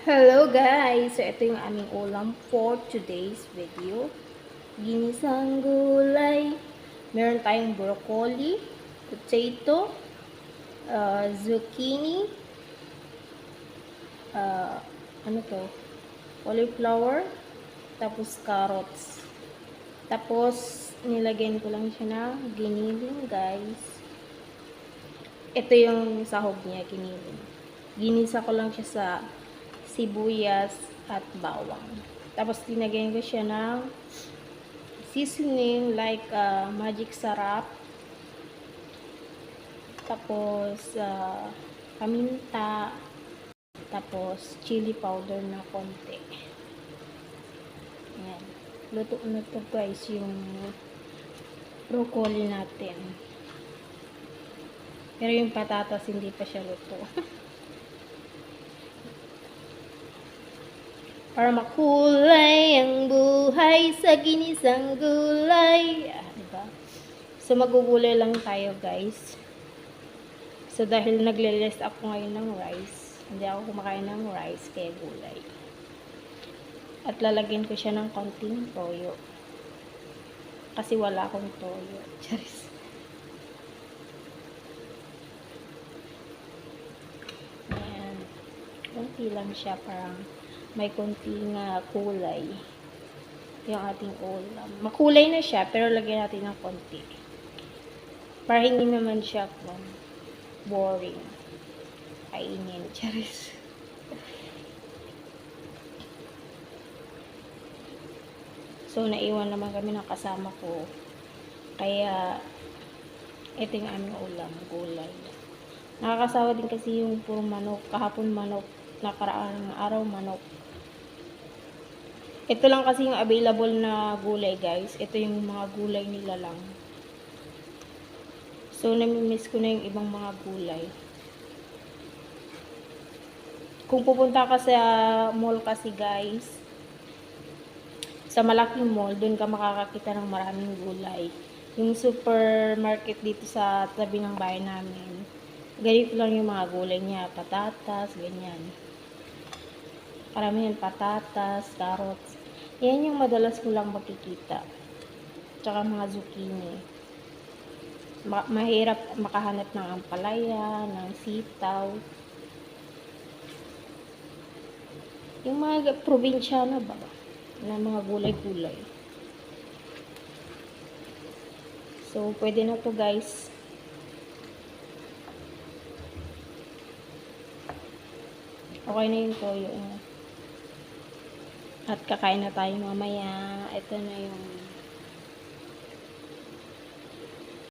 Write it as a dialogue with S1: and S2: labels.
S1: Hello guys! So ito yung aming ulam for today's video. Ginisang gulay. Meron tayong broccoli, potato, zucchini, ano to? Cauliflower, tapos carrots. Tapos nilagyan ko lang siya na giniling guys. Ito yung sahog niya, giniling. Ginisa ko lang siya sa sibuyas at bawang. Tapos tinagyan ko siya ng seasoning like magic sarap. Tapos paminta. Tapos chili powder na konti. Ayan. Luto na to guys yung broccoli natin. Pero yung patatas hindi pa siya luto. Para makulay ang buhay sa ginisang gulay. Diba? So, magugulay lang tayo, guys. So, dahil nagle-less ako ngayon ng rice, hindi ako kumakain ng rice, kaya gulay. At lalagyan ko siya ng konting toyo. Kasi wala akong toyo. Charis. Ayan. Konti lang siya, parang may konting kulay yung ating ulam. Makulay na siya, pero lagyan natin ng konti. Para hindi naman siya boring. Kainin. Charis. So, naiwan naman kami ng kasama ko. Kaya, ito yung aming ulam. Gulay. Nakakasawa din kasi yung puro manok. Kahapon manok. Nakaraang araw manok. Ito lang kasi yung available na gulay, guys. Ito yung mga gulay nila lang. So, namimiss ko na yung ibang mga gulay. Kung pupunta ka sa mall kasi, guys, sa malaking mall, dun ka makakakita ng maraming gulay. Yung supermarket dito sa tabi ng bahay namin, ganito lang yung mga gulay niya. Patatas, ganyan. Karamihan patatas, carrots. Yan yung madalas ko lang makikita. Tsaka mga zucchini. Mahirap makahanap ng ampalaya, ng sitaw. Yung mga probinsyano ba? Na mga gulay-gulay. So, pwede na to guys. Okay na yung toyo. At kakain na tayo mamaya. Ito na yung